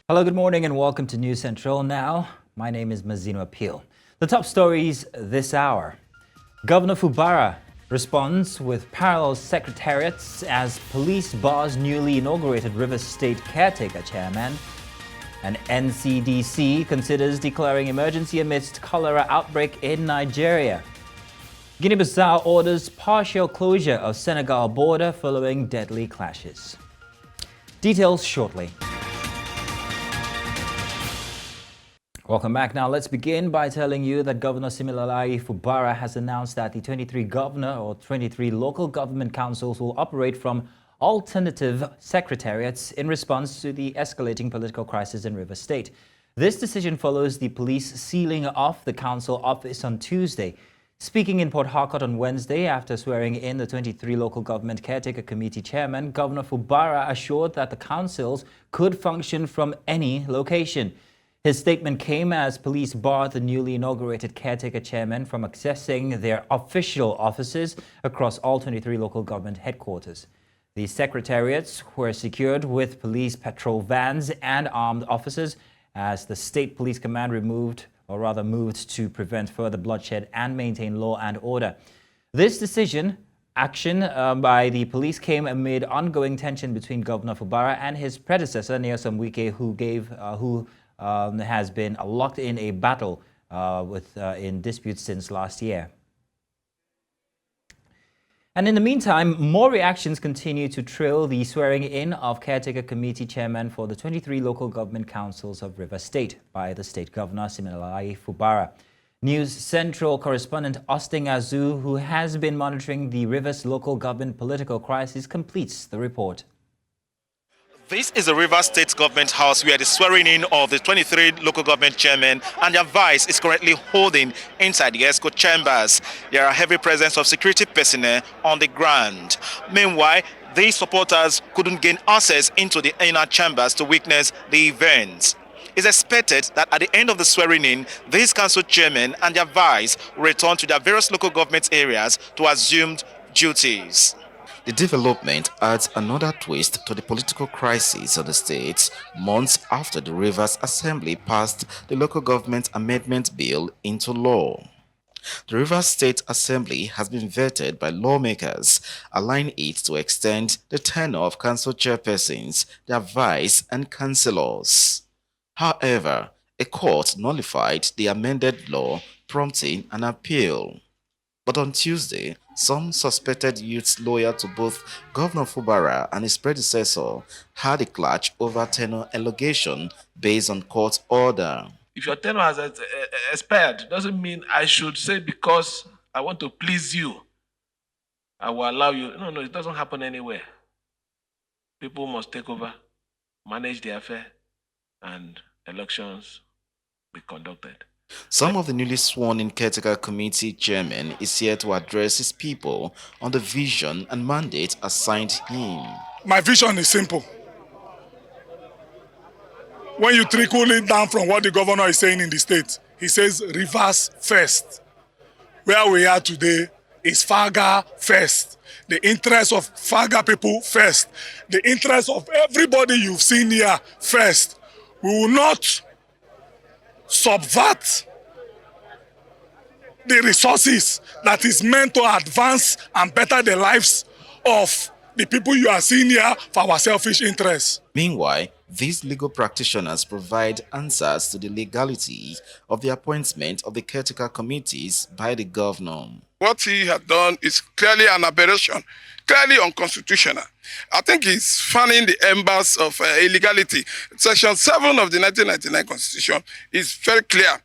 Hello, good morning, and welcome to News Central. Now, my name is Mazino Appeal. The top stories this hour. Governor Fubara responds with parallel secretariats as police bars newly inaugurated Rivers State caretaker chairman. And NCDC considers declaring emergency amidst cholera outbreak in Nigeria. Guinea-Bissau orders partial closure of Senegal border following deadly clashes. Details shortly. Welcome back. Now, let's begin by telling you that Governor Siminalayi Fubara has announced that the 23 local government councils will operate from alternative secretariats in response to the escalating political crisis in Rivers State. This decision follows the police sealing off the council office on Tuesday. Speaking in Port Harcourt on Wednesday after swearing in the 23 local government caretaker committee chairman, Governor Fubara assured that the councils could function from any location. His statement came as police barred the newly inaugurated caretaker chairmen from accessing their official offices across all 23 local government headquarters. The secretariats were secured with police patrol vans and armed officers as the State Police Command moved to prevent further bloodshed and maintain law and order. This action by the police came amid ongoing tension between Governor Fubara and his predecessor, Nyesom Wike, who has been locked in a battle in disputes since last year. And in the meantime, more reactions continue to trail the swearing in of caretaker committee chairman for the 23 local government councils of Rivers State by the state governor, Siminalayi Fubara. News Central correspondent Austin Azu, who has been monitoring the Rivers local government political crisis, completes the report. This is the Rivers State Government House where the swearing in of the 23 local government chairmen and their vice is currently holding inside the ESCO chambers. There are heavy presence of security personnel on the ground. Meanwhile, these supporters couldn't gain access into the inner chambers to witness the events. It's expected that at the end of the swearing in, these council chairmen and their vice will return to their various local government areas to assume duties. The development adds another twist to the political crisis of the state months after the Rivers Assembly passed the Local Government Amendment Bill into law. The Rivers State Assembly has been vetted by lawmakers, allowing it to extend the tenure of council chairpersons, their vice and councillors. However, a court nullified the amended law, prompting an appeal. But on Tuesday, some suspected youths loyal to both Governor Fubara and his predecessor had a clash over tenure allegation based on court order. If your tenure has expired, doesn't mean I should say because I want to please you, I will allow you. No, it doesn't happen anywhere. People must take over, manage the affair, and elections be conducted. Some of the newly sworn-in caretaker committee chairman is here to address his people on the vision and mandate assigned him. My vision is simple. When you trickle it down from what the governor is saying in the state, he says Rivers first. Where we are today is Faga first. The interest of Faga people first. The interest of everybody you've seen here first. We will not subvert the resources that is meant to advance and better the lives of the people you are seeing here for our selfish interests. Meanwhile, these legal practitioners provide answers to the legality of the appointment of the caretaker committees by the governor. What he had done is clearly an aberration, clearly unconstitutional. I think he's fanning the embers of illegality. Section 7 of the 1999 Constitution is very clear.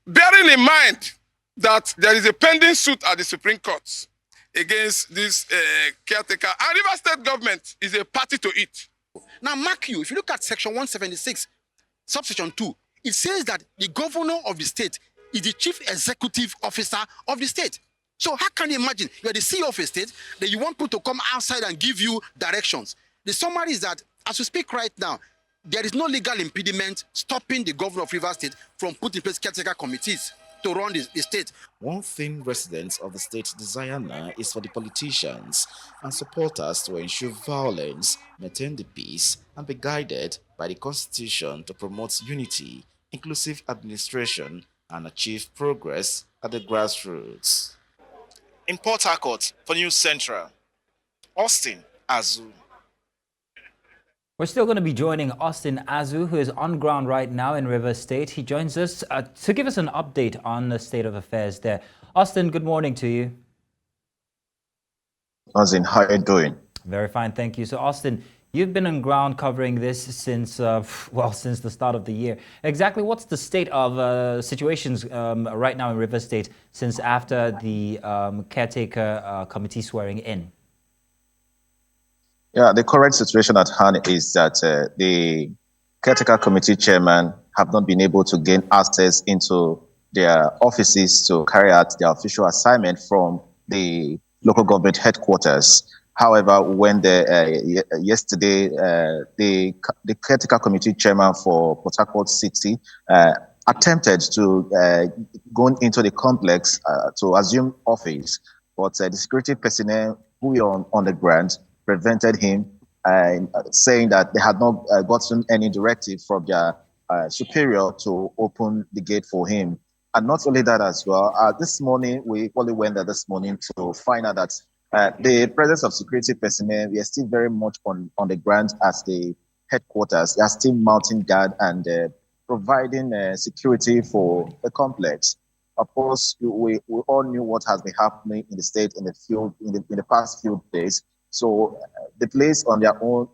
Bearing in mind that there is a pending suit at the Supreme Court against this caretaker, and Rivers State government is a party to it. Now, mark you, if you look at Section 176, subsection 2, it says that the governor of the state is the chief executive officer of the state. So how can you imagine you're the CEO of a state that you want people to come outside and give you directions? The summary is that as we speak right now, there is no legal impediment stopping the governor of Rivers State from putting in place caretaker committees. to run the state. One thing residents of the state desire now is for the politicians and supporters to ensure violence, maintain the peace, and be guided by the Constitution to promote unity, inclusive administration, and achieve progress at the grassroots. In Port Harcourt, for News Central, Austin Azu. We're still going to be joining Austin Azu, who is on ground right now in Rivers State. He joins us to give us an update on the state of affairs there. Austin, good morning to you. Austin, how are you doing? Very fine, thank you. So, Austin, you've been on ground covering this since, since the start of the year. Exactly what's the state of situations right now in Rivers State since after the caretaker committee swearing in? Yeah, the current situation at hand is that the caretaker committee chairman have not been able to gain access into their offices to carry out their official assignment from the local government headquarters. However, when yesterday the caretaker committee chairman for Port Harcourt City attempted to go into the complex to assume office, but the security personnel who were on the ground prevented him, saying that they had not gotten any directive from their superior to open the gate for him. And not only that as well, this morning, we equally went there this morning to find out that the presence of security personnel, we are still very much on the ground as the headquarters. They are still mounting guard and providing security for the complex. Of course, we all knew what has been happening in the state, in the field, in the past few days. So the place on their own,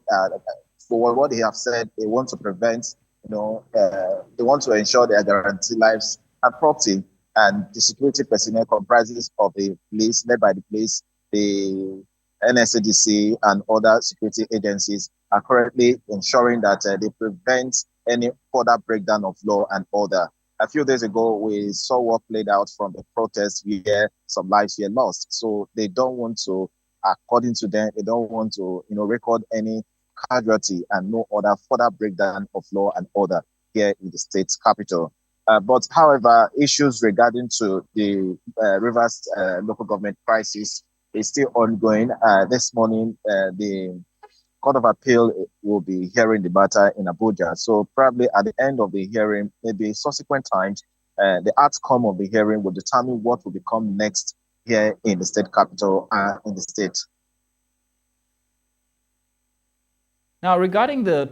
for what they have said, they want to prevent, they want to ensure their guarantee lives and property. And the security personnel comprises of the police, led by the police, the NSADC and other security agencies are currently ensuring that they prevent any further breakdown of law and order. A few days ago, we saw what played out from the protests where some lives were lost. So they don't want to, according to them, they don't want to, record any casualty and no other further breakdown of law and order here in the state's capital. But however, issues regarding to the Rivers local government crisis is still ongoing. This morning, the Court of Appeal will be hearing the matter in Abuja. So probably at the end of the hearing, maybe subsequent times, the outcome of the hearing will determine what will become next here in the state capital and in the state. Now, regarding the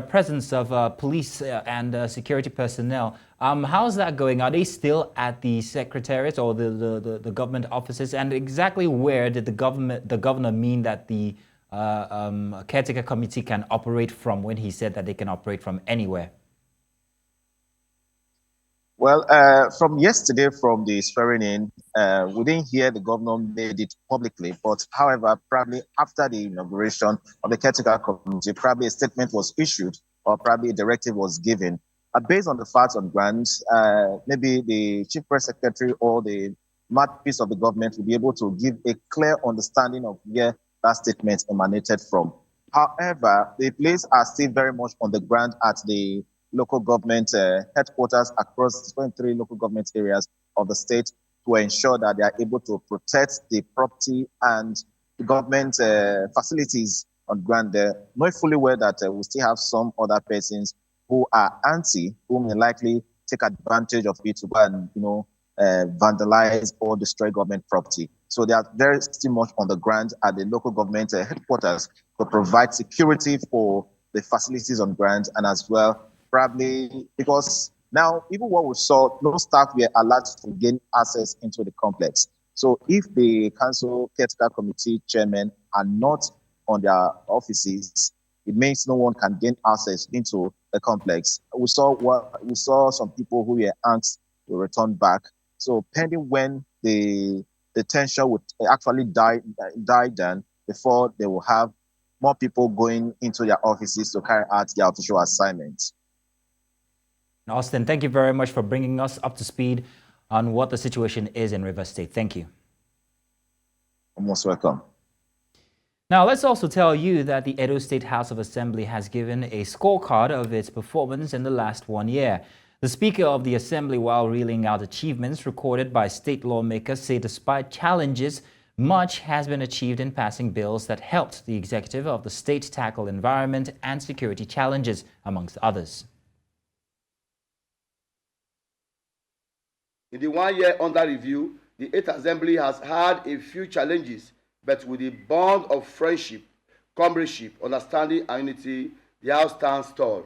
presence of police and security personnel, how's that going? Are they still at the secretariat or the government offices? And exactly where did the governor mean that the caretaker committee can operate from when he said that they can operate from anywhere? Well, from yesterday, from the swearing in, we didn't hear the governor made it publicly. But however, probably after the inauguration of the caretaker committee, probably a statement was issued or probably a directive was given. Based on the facts on ground, maybe the chief press secretary or the mouthpiece of the government will be able to give a clear understanding of where that statement emanated from. However, the police are still very much on the ground at the local government headquarters across 23 local government areas of the state to ensure that they are able to protect the property and the government facilities on ground there, knowing fully well that we still have some other persons who are anti, who may likely take advantage of it to go and, vandalize or destroy government property. So they are very still much on the ground at the local government headquarters to provide security for the facilities on ground, and as well, probably because now, even what we saw, no staff were allowed to gain access into the complex. So if the council caretaker committee chairmen are not on their offices, it means no one can gain access into the complex. We saw some people who were asked to return back. So pending when the tension would actually die down before they will have more people going into their offices to carry out their official assignments. Austin, thank you very much for bringing us up to speed on what the situation is in Rivers State. Thank you. You're most welcome. Now, let's also tell you that the Edo State House of Assembly has given a scorecard of its performance in the last 1 year. The Speaker of the Assembly, while reeling out achievements recorded by state lawmakers, say despite challenges, much has been achieved in passing bills that helped the executive of the state tackle environment and security challenges, amongst others. In the 1 year under review, the 8th Assembly has had a few challenges, but with the bond of friendship, comradeship, understanding, and unity, the House stands tall.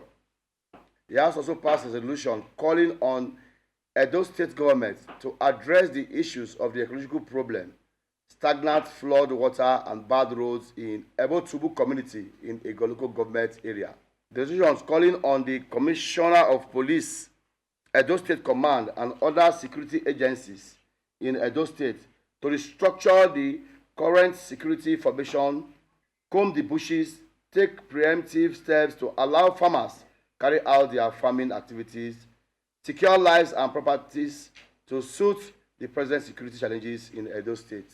The House also passed a resolution calling on Edo State government to address the issues of the ecological problem, stagnant flood water and bad roads in Ebotubu community in a local government area. The resolution is calling on the Commissioner of Police, Edo State Command, and other security agencies in Edo State to restructure the current security formation, comb the bushes, take preemptive steps to allow farmers carry out their farming activities, secure lives and properties to suit the present security challenges in Edo State.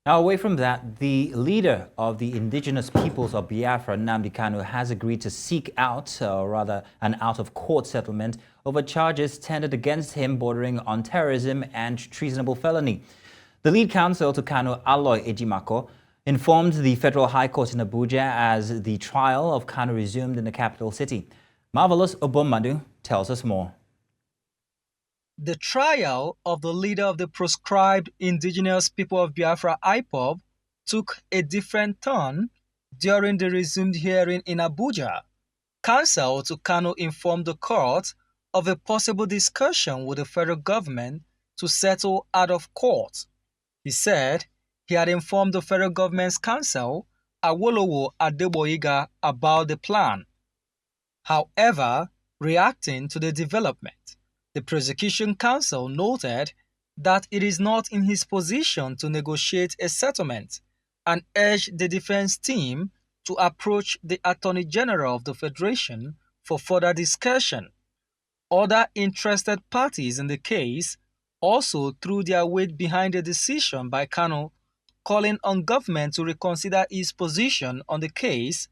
Now, away from that, the leader of the indigenous peoples of Biafra, Nnamdi Kanu, has agreed to seek out, or rather an out-of-court settlement over charges tendered against him bordering on terrorism and treasonable felony. The lead counsel to Kanu, Aloy Ejimako, informed the Federal High Court in Abuja as the trial of Kanu resumed in the capital city. Marvelous Obomadu tells us more. The trial of the leader of the proscribed indigenous people of Biafra, IPOB, took a different turn during the resumed hearing in Abuja. Counsel to Kanu informed the court of a possible discussion with the federal government to settle out of court. He said he had informed the federal government's counsel, Awolowo Adeboyiga, about the plan. However, reacting to the development, the prosecution counsel noted that it is not in his position to negotiate a settlement and urged the defense team to approach the Attorney General of the Federation for further discussion. Other interested parties in the case also threw their weight behind the decision by Kanu, calling on government to reconsider its position on the case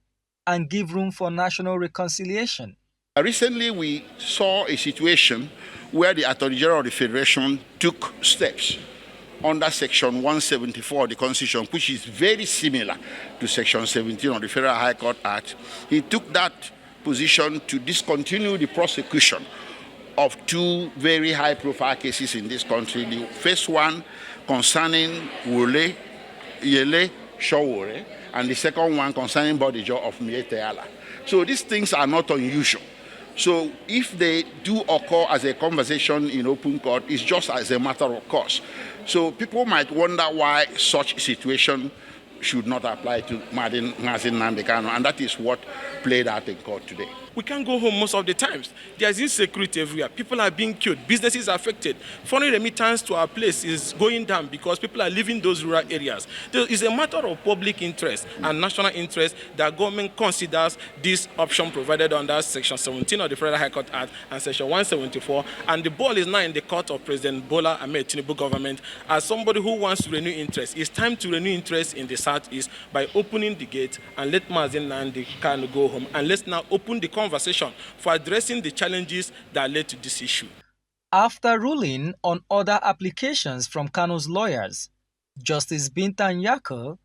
and give room for national reconciliation. Recently, we saw a situation where the Attorney General of the Federation took steps under Section 174 of the Constitution, which is very similar to Section 17 of the Federal High Court Act. He took that position to discontinue the prosecution of two very high-profile cases in this country. The first one concerning Wole, Yele, Showore, and the second one concerning Bodijo of Mieteala. So these things are not unusual. So if they do occur as a conversation in open court, it's just as a matter of course. So people might wonder why such situation should not apply to Nnamdi Kanu, and that is what played out in court today. We can't go home most of the times. There's insecurity everywhere. People are being killed. Businesses are affected. Foreign remittance to our place is going down because people are leaving those rural areas. It's a matter of public interest and national interest that government considers this option provided under Section 17 of the Federal High Court Act and Section 174. And the ball is now in the court of President Bola Ahmed Tinubu government. As somebody who wants to renew interest, it's time to renew interest in the Southeast by opening the gate and let Nnamdi Kanu go home. And let's now open the conversation for addressing the challenges that led to this issue. After ruling on other applications from Kanu's lawyers, Justice Bintan Yako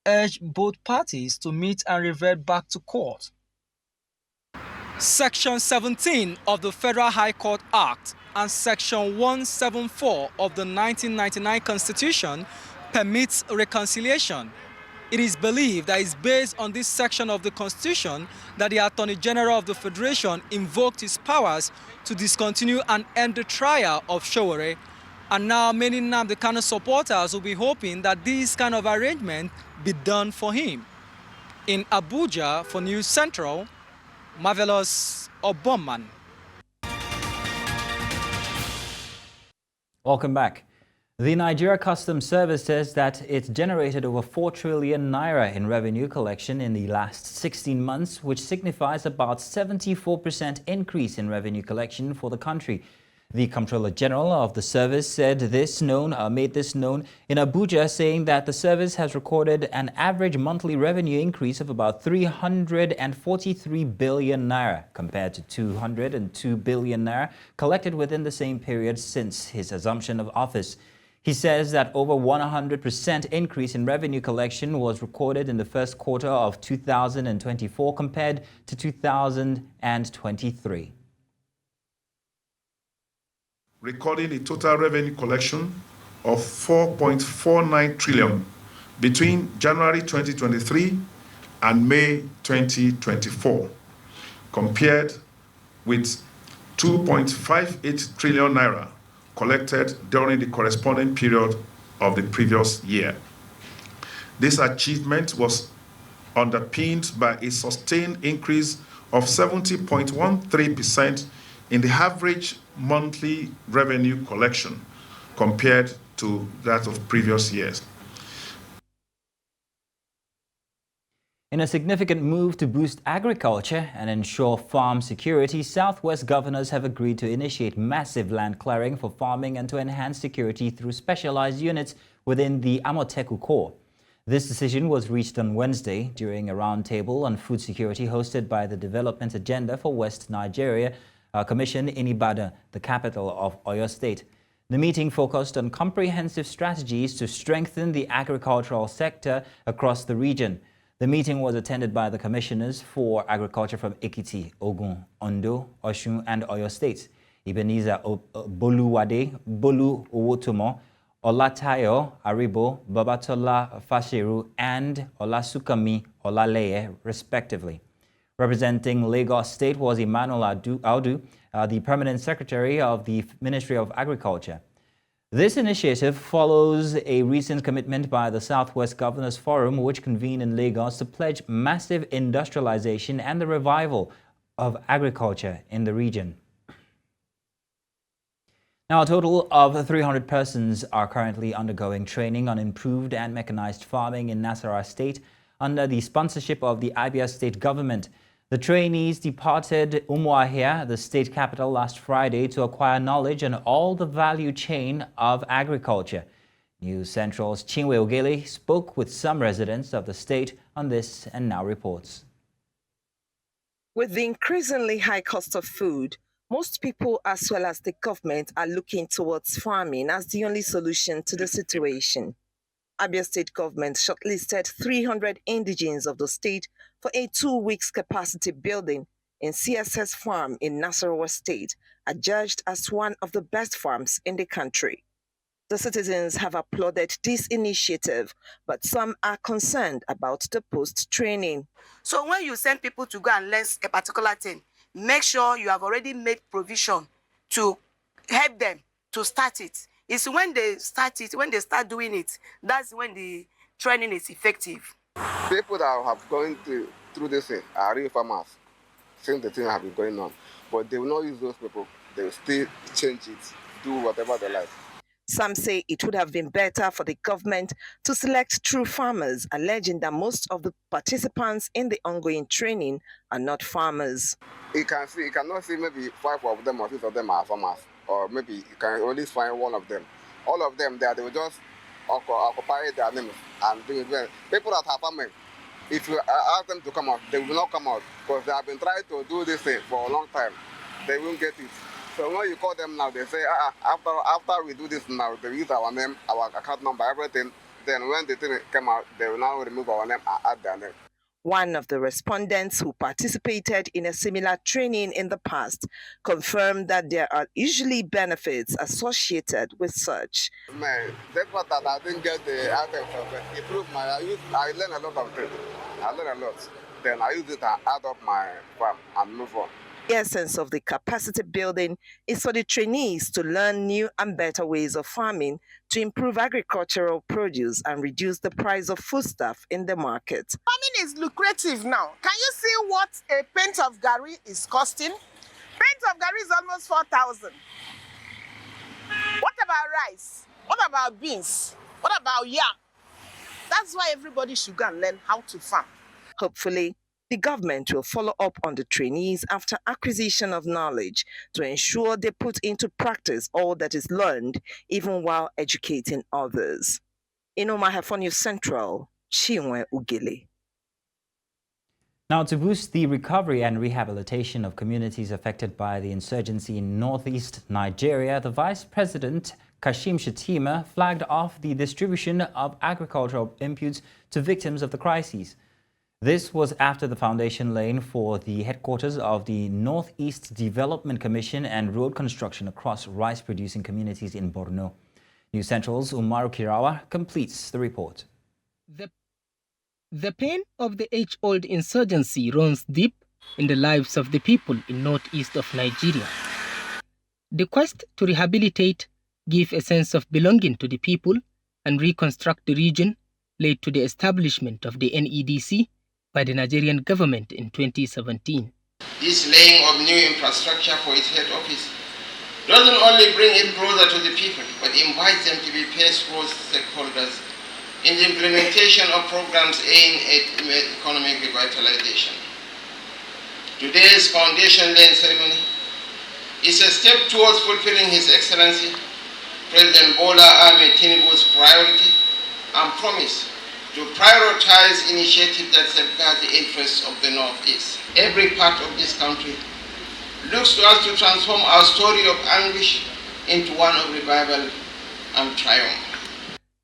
urged both parties to meet and revert back to court. Section 17 of the Federal High Court Act and Section 174 of the 1999 Constitution permits reconciliation. It is believed that it's based on this section of the Constitution that the Attorney General of the Federation invoked his powers to discontinue and end the trial of Showore. And now many Nnamdi Kanu supporters will be hoping that this kind of arrangement be done for him. In Abuja, for News Central, Marvelous Obomman. Welcome back. The Nigeria Customs Service says that it generated over 4 trillion naira in revenue collection in the last 16 months, which signifies about 74% increase in revenue collection for the country. The Comptroller General of the service made this known in Abuja, saying that the service has recorded an average monthly revenue increase of about 343 billion naira compared to 202 billion naira collected within the same period since his assumption of office. He says that over 100% increase in revenue collection was recorded in the first quarter of 2024 compared to 2023. Recording a total revenue collection of 4.49 trillion between January 2023 and May 2024, compared with 2.58 trillion naira collected during the corresponding period of the previous year. This achievement was underpinned by a sustained increase of 70.13% in the average monthly revenue collection compared to that of previous years. In a significant move to boost agriculture and ensure farm security, Southwest governors have agreed to initiate massive land clearing for farming and to enhance security through specialized units within the Amoteku Corps. This decision was reached on Wednesday during a roundtable on food security hosted by the Development Agenda for West Nigeria Commission in Ibadan, the capital of Oyo State. The meeting focused on comprehensive strategies to strengthen the agricultural sector across the region. The meeting was attended by the commissioners for agriculture from Ekiti, Ogun, Ondo, Osun, and Oyo states. Ebenezer Boluwade, Bolu Owotomo, Olatayo Aribo, Babatola Fashiru, and Olasukami Olaleye, respectively. Representing Lagos State was Emmanuel Audu, the Permanent Secretary of the Ministry of Agriculture. This initiative follows a recent commitment by the Southwest Governors Forum, which convened in Lagos to pledge massive industrialization and the revival of agriculture in the region. Now, a total of 300 persons are currently undergoing training on improved and mechanized farming in Nasarawa State under the sponsorship of the Abia State government. The trainees departed Umuahia, the state capital, last Friday to acquire knowledge on all the value chain of agriculture. News Central's Chinwe Ogele spoke with some residents of the state on this and now reports. With the increasingly high cost of food, most people as well as the government are looking towards farming as the only solution to the situation. Abia State government shortlisted 300 indigenes of the state for a 2 weeks capacity building in CSS Farm in Nasarawa State, adjudged as one of the best farms in the country. The citizens have applauded this initiative, but some are concerned about the post-training. So when you send people to go and learn a particular thing, make sure you have already made provision to help them to start it. It's when they start it, when they start doing it, that's when the training is effective. People that have gone through this thing are real farmers, since the thing have been going on. But they will not use those people. They will still change it, do whatever they like. Some say it would have been better for the government to select true farmers, alleging that most of the participants in the ongoing training are not farmers. You cannot see maybe 5 of them or 6 of them are farmers, or maybe you can only find 1 of them. All of them there, they will just occupy their names and do it. People that are farming, if you ask them to come out, they will not come out because they have been trying to do this thing for a long time. They won't get it. So when you call them now, they say, after we do this now, they use our name, our account number, everything. Then when the thing come out, they will now remove our name and add their name. One of the respondents who participated in a similar training in the past confirmed that there are usually benefits associated with such. Man, that's what that I didn't get the items of it. Improve I learned a lot of things. I learned a lot. Then I use it and add up my farm and move on. The essence of the capacity building is for the trainees to learn new and better ways of farming to improve agricultural produce and reduce the price of foodstuff in the market. Farming is lucrative now. Can you see what a pint of gari is costing? Pint of gari is almost 4,000. What about rice? What about beans? What about yam? That's why everybody should go and learn how to farm. Hopefully, The government will follow up on the trainees after acquisition of knowledge to ensure they put into practice all that is learned, even while educating others. In Omaha for News Central, Chinwe Ugele. Now, to boost the recovery and rehabilitation of communities affected by the insurgency in northeast Nigeria, the Vice President, Kashim Shettima, flagged off the distribution of agricultural inputs to victims of the crises. This was after the foundation laying for the headquarters of the Northeast Development Commission and road construction across rice-producing communities in Borno. News Central's Umaru Kirawa completes the report. The pain of the age-old insurgency runs deep in the lives of the people in northeast of Nigeria. The quest to rehabilitate, give a sense of belonging to the people, and reconstruct the region led to the establishment of the NEDC by the Nigerian government in 2017. This laying of new infrastructure for its head office doesn't only bring it closer to the people, but invites them to be paid-for stakeholders in the implementation of programs aimed at economic revitalization. Today's foundation laying ceremony is a step towards fulfilling His Excellency President Bola Ahmed Tinubu's priority and promise to prioritize initiatives that safeguard the interests of the Northeast. Every part of this country looks to us to transform our story of anguish into one of revival and triumph.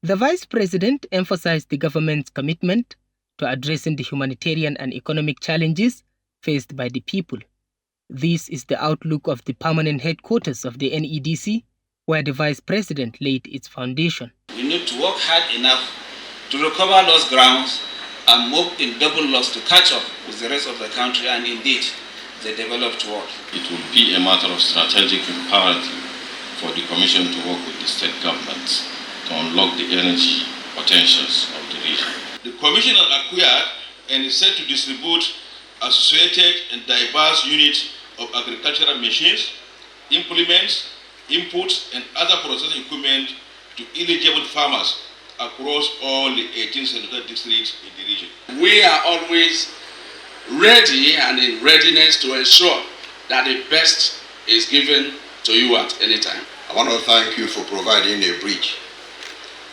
The Vice President emphasized the government's commitment to addressing the humanitarian and economic challenges faced by the people. This is the outlook of the permanent headquarters of the NEDC, where the Vice President laid its foundation. We need to work hard enough to recover lost grounds and move in double loss to catch up with the rest of the country and indeed the developed world. It will be a matter of strategic imperative for the Commission to work with the state governments to unlock the energy potentials of the region. The Commission has acquired and is set to distribute associated and diverse units of agricultural machines, implements, inputs, and other processing equipment to eligible farmers across all the 18 senatorial districts in the region. We are always ready and in readiness to ensure that the best is given to you at any time. I want to thank you for providing a bridge,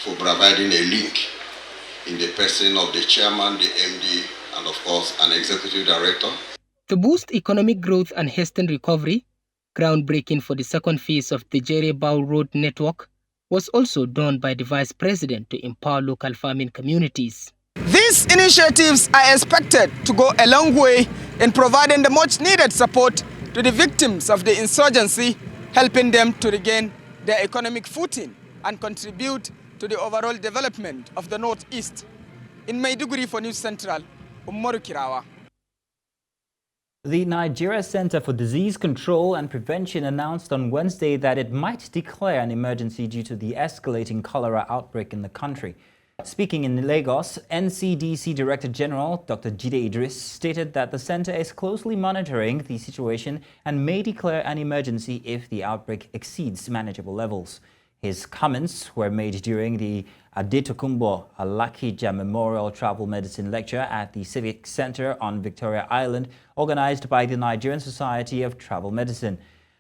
for providing a link in the person of the chairman, the MD, and of course an executive director. To boost economic growth and hasten recovery, groundbreaking for the second phase of the Jere-Bau Road network was also done by the Vice President to empower local farming communities. These initiatives are expected to go a long way in providing the much needed support to the victims of the insurgency, helping them to regain their economic footing and contribute to the overall development of the Northeast. In Maiduguri for News Central, Umaru Kirawa. The Nigeria Center for Disease Control and Prevention announced on Wednesday that it might declare an emergency due to the escalating cholera outbreak in the country. Speaking in Lagos, NCDC Director General Dr. Jide Idris stated that the center is closely monitoring the situation and may declare an emergency if the outbreak exceeds manageable levels. His comments were made during the Adetokunbo Alakija Memorial Travel Medicine Lecture at the Civic Center on Victoria Island, organized by the Nigerian Society of Travel Medicine.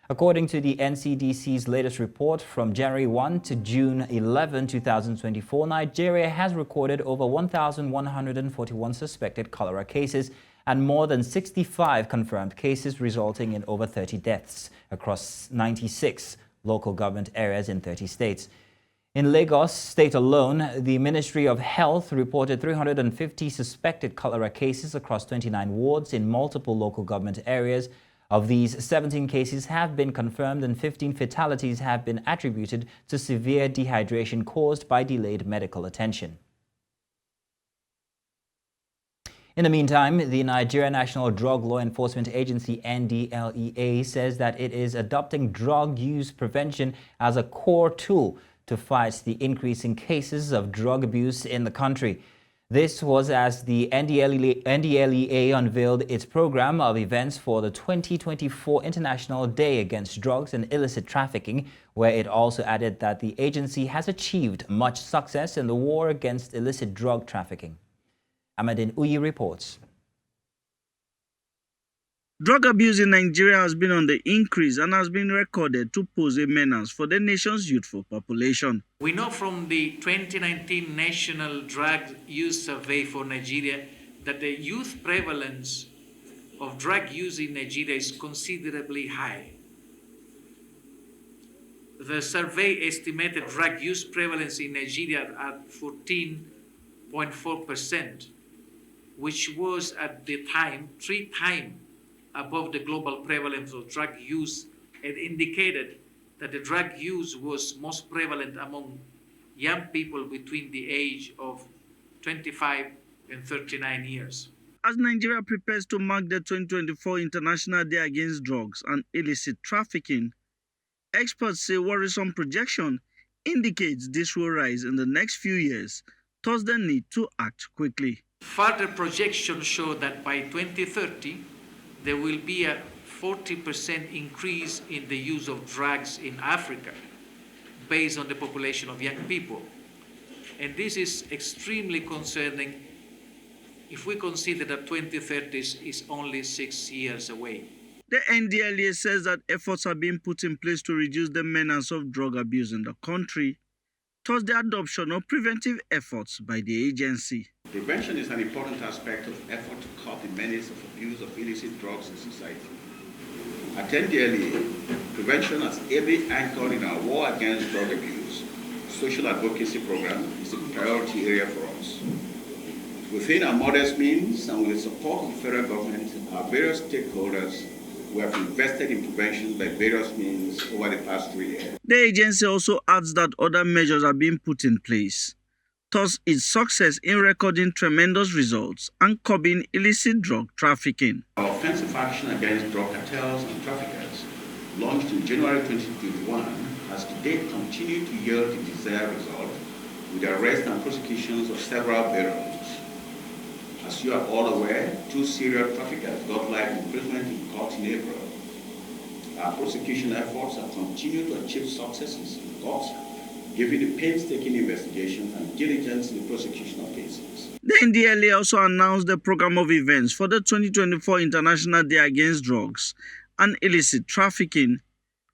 According to the NCDC's latest report, from January 1 to June 11, 2024, Nigeria has recorded over 1,141 suspected cholera cases and more than 65 confirmed cases, resulting in over 30 deaths across 96 local government areas in 30 states. In Lagos state alone, the Ministry of Health reported 350 suspected cholera cases across 29 wards in multiple local government areas. Of these, 17 cases have been confirmed and 15 fatalities have been attributed to severe dehydration caused by delayed medical attention. In the meantime, the Nigeria National Drug Law Enforcement Agency NDLEA says that it is adopting drug use prevention as a core tool to fight the increasing cases of drug abuse in the country. This was as the NDLEA unveiled its program of events for the 2024 International Day Against Drugs and Illicit Trafficking, where it also added that the agency has achieved much success in the war against illicit drug trafficking. Amadin Uyi reports. Drug abuse in Nigeria has been on the increase and has been recorded to pose a menace for the nation's youthful population. We know from the 2019 National Drug Use Survey for Nigeria that the youth prevalence of drug use in Nigeria is considerably high. The survey estimated drug use prevalence in Nigeria at 14.4%, which was at the time 3 times above the global prevalence of drug use, and indicated that the drug use was most prevalent among young people between the age of 25 and 39 years. As Nigeria prepares to mark the 2024 International Day Against Drugs and Illicit Trafficking, experts say worrisome projection indicates this will rise in the next few years, thus the need to act quickly. Further projections show that by 2030, there will be a 40% increase in the use of drugs in Africa based on the population of young people. And this is extremely concerning if we consider that 2030 is only 6 years away. The NDLEA says that efforts are being put in place to reduce the menace of drug abuse in the country, thus the adoption of preventive efforts by the agency. Prevention is an important aspect of effort to curb the menace of abuse of illicit drugs in society. At NDLEA, prevention as ably anchored in our war against drug abuse social advocacy program is a priority area for us. Within our modest means and with the support of the federal government and our various stakeholders, we have invested in prevention by various means over the past 3 years. The agency also adds that other measures are being put in place, thus its success in recording tremendous results and curbing illicit drug trafficking. Our offensive action against drug cartels and traffickers, launched in January 2021, has to date continued to yield the desired result with the arrest and prosecutions of several barons. As you are all aware, 2 serial traffickers got life imprisonment in court in April. Our prosecution efforts have continued to achieve successes in court, given the painstaking investigation and diligence in the prosecution of cases. The NDLEA also announced the program of events for the 2024 International Day Against Drugs and Illicit Trafficking,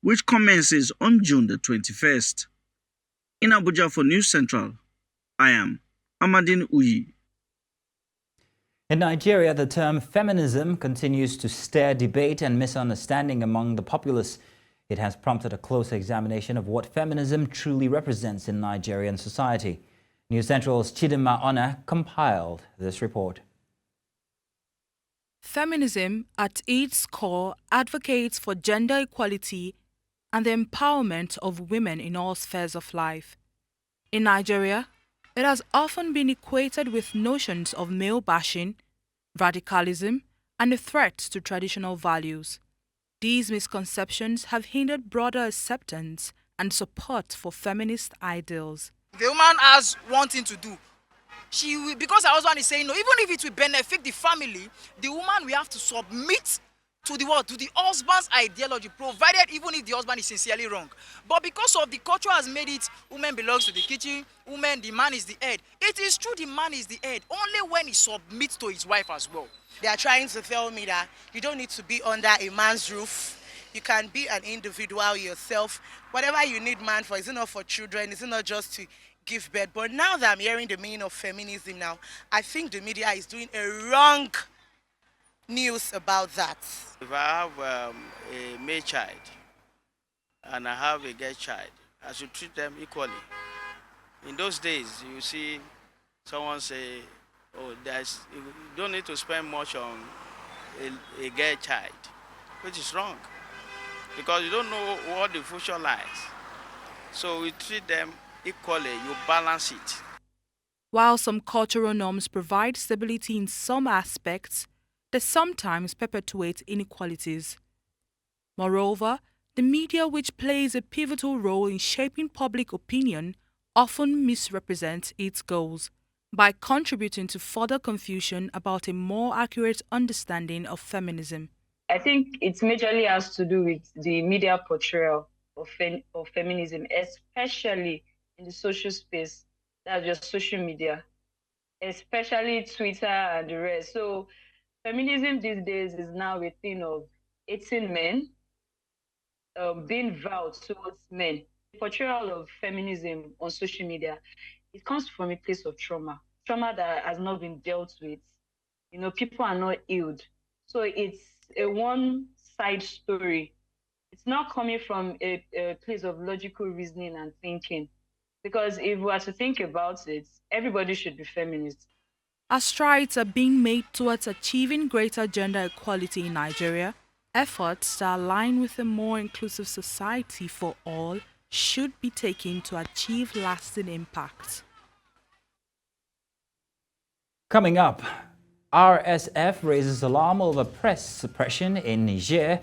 which commences on June the 21st. In Abuja for News Central, I am Amadine Uyi. In Nigeria, the term feminism continues to stir debate and misunderstanding among the populace. It has prompted a closer examination of what feminism truly represents in Nigerian society. News Central's Chidinma Ona compiled this report. Feminism, at its core, advocates for gender equality and the empowerment of women in all spheres of life. In Nigeria, it has often been equated with notions of male bashing, radicalism, and a threat to traditional values. These misconceptions have hindered broader acceptance and support for feminist ideals. The woman has one thing to do. She will, because her husband is saying no, even if it will benefit the family, the woman will have to submit to the what? To the husband's ideology, provided even if the husband is sincerely wrong. But because of the culture has made it, woman belongs to the kitchen, woman, the man is the head. It is true the man is the head, only when he submits to his wife as well. They are trying to tell me that you don't need to be under a man's roof. You can be an individual yourself. Whatever you need man for, is it not for children? Is it not just to give birth? But now that I'm hearing the meaning of feminism now, I think the media is doing a wrong news about that. If I have a male child and I have a girl child, I should treat them equally. In those days, you see someone say, oh, you don't need to spend much on a girl child, which is wrong, because you don't know what the future lies. So we treat them equally, you balance it. While some cultural norms provide stability in some aspects, they sometimes perpetuate inequalities. Moreover, the media, which plays a pivotal role in shaping public opinion, often misrepresents its goals by contributing to further confusion about a more accurate understanding of feminism. I think it majorly has to do with the media portrayal of feminism, especially in the social space, that's just social media, especially Twitter and the rest. So Feminism these days is now a thing of 18 men being vowed towards men. The portrayal of feminism on social media, it comes from a place of trauma that has not been dealt with. You know, people are not healed. So it's a one-side story. It's not coming from a place of logical reasoning and thinking. Because if we were to think about it, everybody should be feminist. As strides are being made towards achieving greater gender equality in Nigeria, efforts that align with a more inclusive society for all should be taken to achieve lasting impact. Coming up, RSF raises alarm over press suppression in Niger.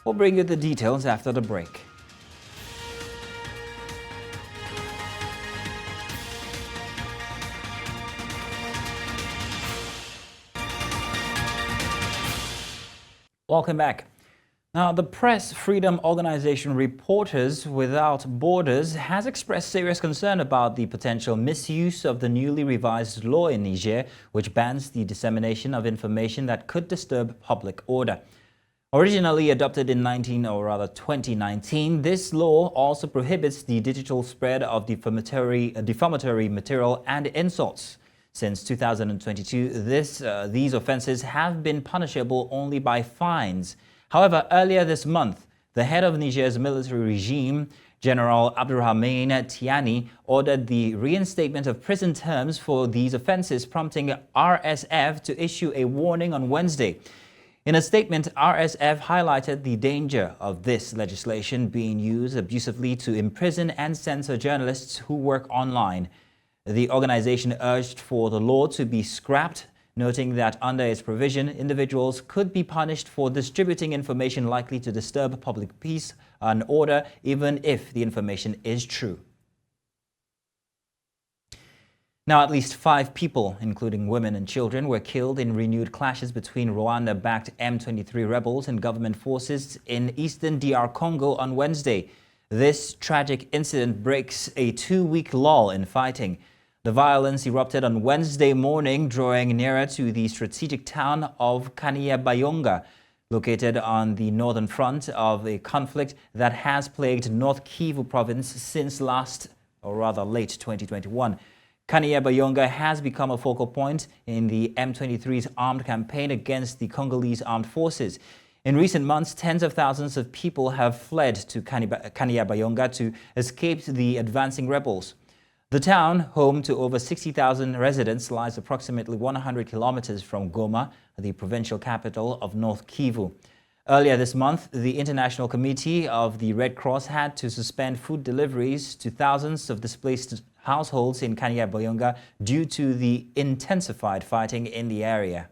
We'll bring you the details after the break. Welcome back. Now, the Press Freedom Organization Reporters Without Borders has expressed serious concern about the potential misuse of the newly revised law in Niger, which bans the dissemination of information that could disturb public order. Originally adopted in 2019, this law also prohibits the digital spread of defamatory material and insults. Since 2022, these offenses have been punishable only by fines. However, earlier this month, the head of Niger's military regime, General Abdurrahman Tiani, ordered the reinstatement of prison terms for these offenses, prompting RSF to issue a warning on Wednesday. In a statement, RSF highlighted the danger of this legislation being used abusively to imprison and censor journalists who work online. The organization urged for the law to be scrapped, noting that under its provision, individuals could be punished for distributing information likely to disturb public peace and order, even if the information is true. Now, at least 5 people, including women and children, were killed in renewed clashes between Rwanda-backed M23 rebels and government forces in eastern DR Congo on Wednesday. This tragic incident breaks a 2-week lull in fighting. The violence erupted on Wednesday morning, drawing nearer to the strategic town of Kanyabayonga, located on the northern front of a conflict that has plagued North Kivu province since late 2021. Kanyabayonga has become a focal point in the M23's armed campaign against the Congolese armed forces. In recent months, tens of thousands of people have fled to Kanyabayonga to escape the advancing rebels. The town, home to over 60,000 residents, lies approximately 100 kilometers from Goma, the provincial capital of North Kivu. Earlier this month, the International Committee of the Red Cross had to suspend food deliveries to thousands of displaced households in Kanyabayonga due to the intensified fighting in the area.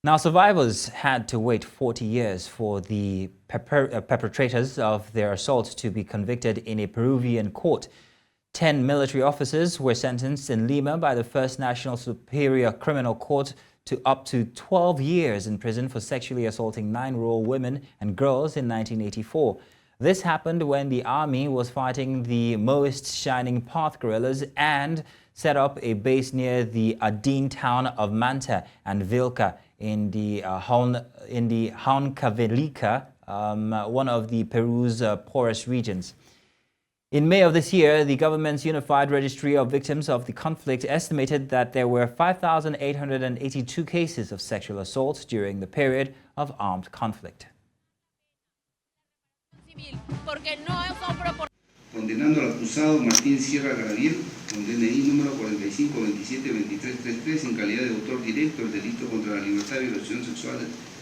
Now, survivors had to wait 40 years for the perpetrators of their assault to be convicted in a Peruvian court. 10 military officers were sentenced in Lima by the First National Superior Criminal Court to up to 12 years in prison for sexually assaulting 9 rural women and girls in 1984. This happened when the army was fighting the Maoist Shining Path guerrillas and set up a base near the Adin town of Manta and Vilca in the Huancavelica, one of the Peru's poorest regions. In May of this year, the government's Unified Registry of Victims of the Conflict estimated that there were 5,882 cases of sexual assault during the period of armed conflict. Condenando al acusado Martín Sierra Gabriel, con DNI número 45272333, en calidad de autor directo del delito contra la libertad y violación sexual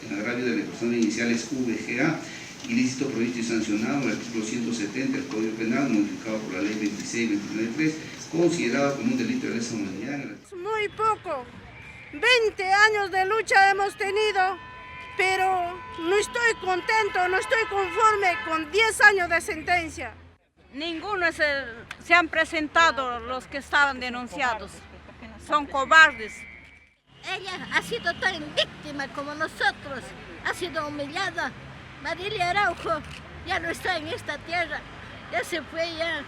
en agravio de la persona iniciales VGA, ilícito previsto y sancionado en el artículo 170 del Código Penal, modificado por la Ley 26293, considerado como un delito de lesa humanidad. Muy poco, 20 años de lucha hemos tenido, pero no estoy contento, no estoy conforme con 10 años de sentencia. Ninguno se han presentado los que estaban denunciados. Son cobardes. Ella ha sido tan víctima como nosotros. Ha sido humillada Marilia Araujo ya no está en esta tierra, ya se fue ya.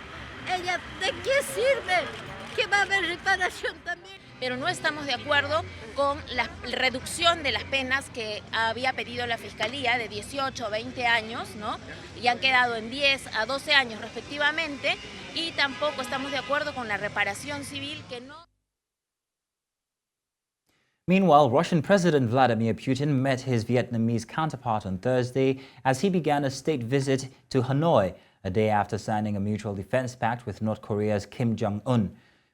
Ella, ¿de qué sirve? Que va a haber reparación también. Pero no estamos de acuerdo con la reducción de las penas que había pedido la Fiscalía de 18 a 20 años, ¿no? Y han quedado en 10 a 12 años respectivamente, y tampoco estamos de acuerdo con la reparación civil que no... Meanwhile, Russian President Vladimir Putin met his Vietnamese counterpart on Thursday as he began a state visit to Hanoi, a day after signing a mutual defense pact with North Korea's Kim Jong-un.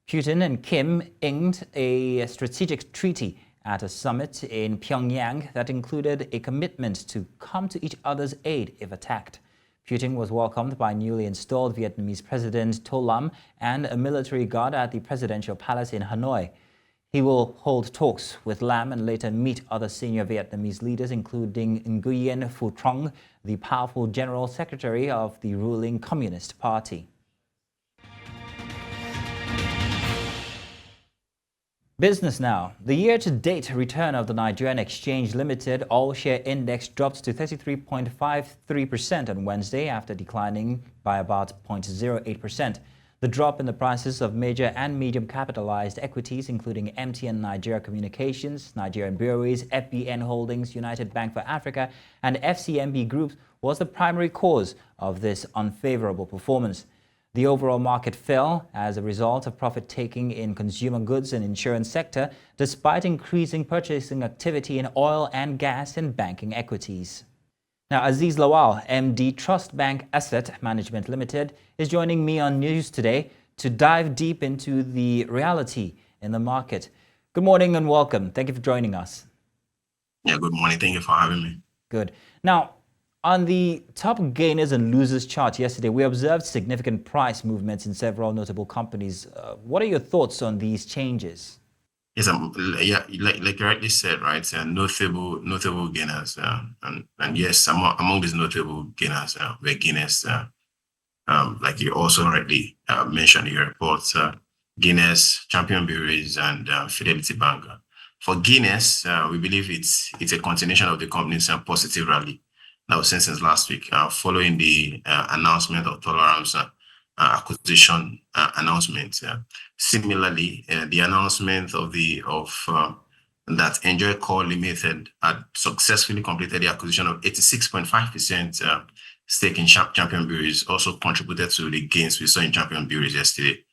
Putin and Kim inked a strategic treaty at a summit in Pyongyang that included a commitment to come to each other's aid if attacked. Putin was welcomed by newly installed Vietnamese President To Lam and a military guard at the presidential palace in Hanoi. He will hold talks with Lam and later meet other senior Vietnamese leaders, including Nguyen Phu Trong, the powerful general secretary of the ruling Communist Party. Business now. The year-to-date return of the Nigerian Exchange Limited all-share index dropped to 33.53% on Wednesday after declining by about 0.08%. The drop in the prices of major and medium-capitalized equities, including MTN Nigeria Communications, Nigerian Breweries, FBN Holdings, United Bank for Africa, and FCMB Group, was the primary cause of this unfavorable performance. The overall market fell as a result of profit-taking in consumer goods and insurance sector, despite increasing purchasing activity in oil and gas and banking equities. Now, Aziz Lawal, MD Trust Bank Asset Management Limited, is joining me on News Today to dive deep into the reality in the market. Good morning and welcome. Thank you for joining us. Yeah, good morning. Thank you for having me. Good. Now, on the top gainers and losers chart yesterday, we observed significant price movements in several notable companies. What are your thoughts on these changes? Yes, yeah, like you rightly said, right? Notable gainers, and yes, among these notable gainers were Guinness, like you also rightly mentioned in your report, Guinness, Champion Breweries, and Fidelity Bank. For Guinness, we believe it's a continuation of the company's positive rally that was seen since last week, following the announcement of Tolerance acquisition announcement. Similarly, the announcement of that Enjoy Core Limited had successfully completed the acquisition of 86.5% stake in Champion Breweries also contributed to the gains we saw in Champion Breweries yesterday.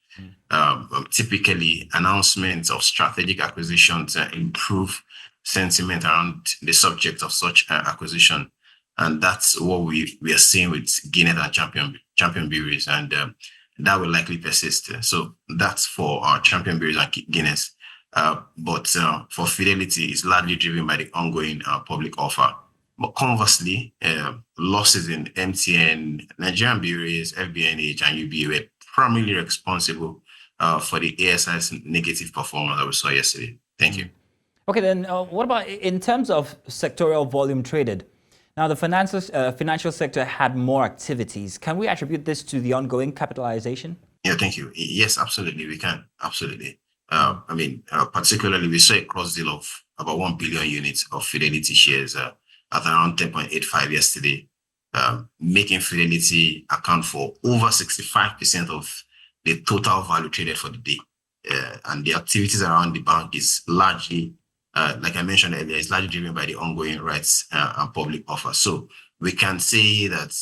Typically, announcements of strategic acquisitions improve sentiment around the subject of such acquisition. And that's what we are seeing with Guinness and Champion Breweries, and that will likely persist. So that's for our Champion Breweries and Guinness. But for Fidelity, it's largely driven by the ongoing public offer. But conversely, losses in MTN, Nigerian Breweries, FBNH, and UBA were primarily responsible for the ASI's negative performance that we saw yesterday. Thank you. Okay, then what about in terms of sectorial volume traded? Now, the financial sector had more activities. Can we attribute this to the ongoing capitalization? Yeah, thank you. Yes, absolutely, we can. Absolutely. Particularly, we saw a cross deal of about 1 billion units of Fidelity shares at around 10.85 yesterday, making Fidelity account for over 65% of the total value traded for the day. And the activities around the bank is largely, like I mentioned earlier, it's largely driven by the ongoing rights and public offer. So we can say that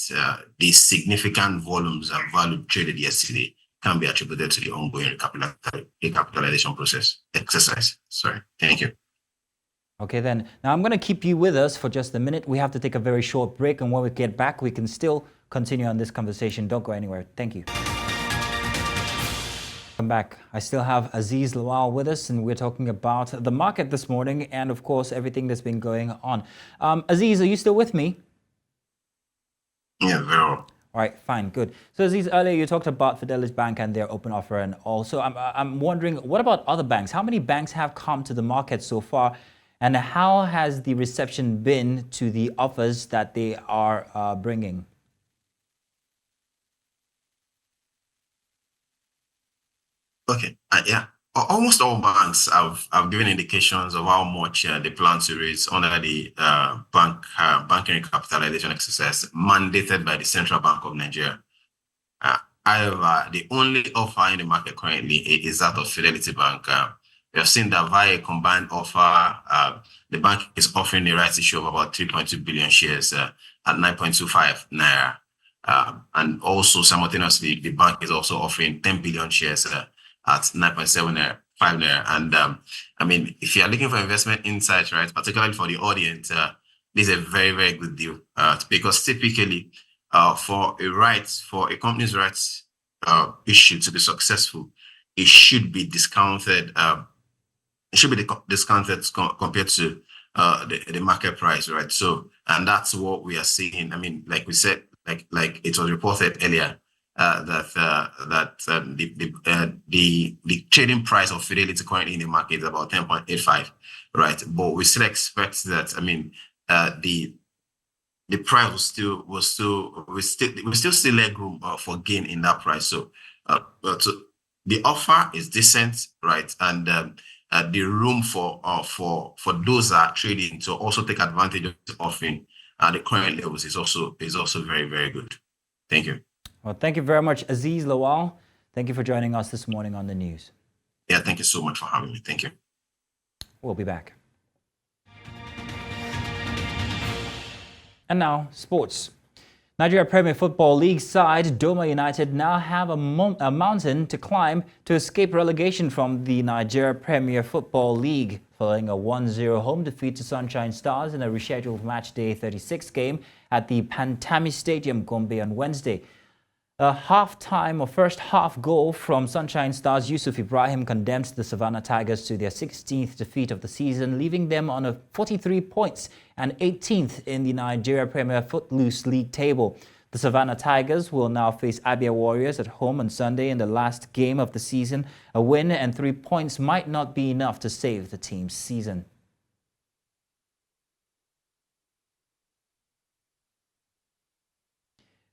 the significant volumes of value traded yesterday can be attributed to the ongoing recapitalization exercise. Sorry. Thank you. Okay, then. Now I'm going to keep you with us for just a minute. We have to take a very short break, and when we get back, we can still continue on this conversation. Don't go anywhere. Thank you. Welcome back. I still have Aziz Lawal with us, and we're talking about the market this morning and, of course, everything that's been going on. Aziz, are you still with me? Yeah, very well. All right, fine, good. So Aziz, earlier you talked about Fidelity Bank and their open offer, and also I'm wondering, what about other banks? How many banks have come to the market so far, and how has the reception been to the offers that they are bringing? Okay, yeah. almost all banks have given indications of how much they plan to raise under the banking recapitalization exercise mandated by the Central Bank of Nigeria. However, the only offer in the market currently is that of Fidelity Bank. We have seen that via a combined offer, the bank is offering a rights issue of about 3.2 billion shares at 9.25 naira. And also simultaneously, the bank is also offering 10 billion shares at 9.75 naira. And I mean, if you are looking for investment insights, right, particularly for the audience, this is a very, very good deal because typically for a company's rights issue to be successful, it should be discounted. It should be discounted compared to the market price, right? So, and that's what we are seeing. I mean, like we said, like it was reported earlier that the trading price of Fidelity currently in the market is about 10.85, right? But we still expect that. I mean, the price we still see leg room for gain in that price. So, the offer is decent, right? And the room for those that are trading to also take advantage of the offering at the current levels is also very, very good. Thank you. Well, thank you very much, Aziz Lawal. Thank you for joining us this morning on the news. Yeah, thank you so much for having me. Thank you. We'll be back. And now, sports. Nigeria Premier Football League side Doma United now have a mountain to climb to escape relegation from the Nigeria Premier Football League, following a 1-0 home defeat to Sunshine Stars in a rescheduled matchday 36 game at the Pantami Stadium, Gombe on Wednesday. A first half goal from Sunshine Stars Yusuf Ibrahim condemned the Savannah Tigers to their 16th defeat of the season, leaving them on 43 points and 18th in the Nigeria Premier Footloose League table. The Savannah Tigers will now face Abia Warriors at home on Sunday in the last game of the season. A win and 3 points might not be enough to save the team's season.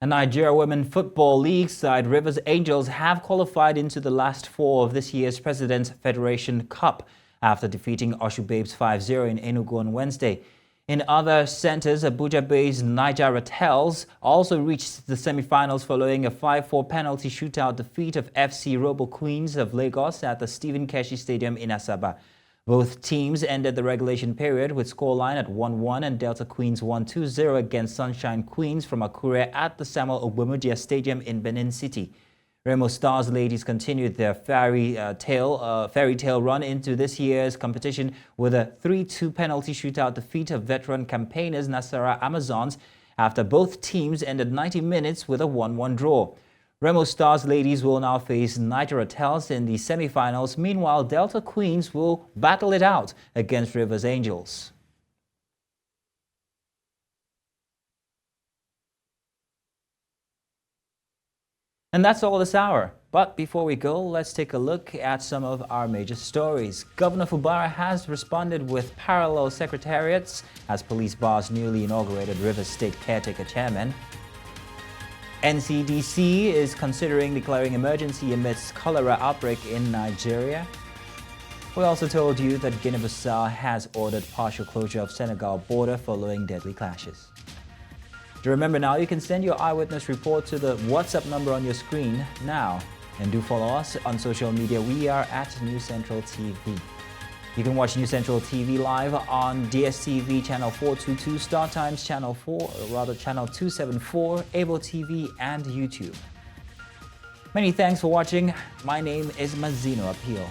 The Nigeria Women Football League side Rivers Angels have qualified into the last four of this year's President's Federation Cup after defeating Oshu Babes 5-0 in Enugu on Wednesday. In other centers, Abuja-based Niger Ratels also reached the semi-finals following a 5-4 penalty shootout defeat of FC Robo Queens of Lagos at the Stephen Keshi Stadium in Asaba. Both teams ended the regulation period with scoreline at 1-1 and Delta Queens 1-2-0 against Sunshine Queens from Akure at the Samuel Ogbomudia Stadium in Benin City. Remo Stars ladies continued their fairy tale run into this year's competition with a 3-2 penalty shootout defeat of veteran campaigners Nasara Amazons after both teams ended 90 minutes with a 1-1 draw. Remo Stars ladies will now face Niger Ratels in the semi-finals. Meanwhile, Delta Queens will battle it out against Rivers Angels. And that's all this hour. But before we go, let's take a look at some of our major stories. Governor Fubara has responded with parallel secretariats as police bars newly inaugurated Rivers State Caretaker Chairman. NCDC is considering declaring emergency amidst cholera outbreak in Nigeria. We also told you that Guinea-Bissau has ordered partial closure of Senegal border following deadly clashes. Do remember now, you can send your eyewitness report to the WhatsApp number on your screen now. And do follow us on social media. We are at News Central TV. You can watch News Central TV live on DSTV channel 422, Star Times channel 274, Able TV, and YouTube. Many thanks for watching. My name is Mazino Apio.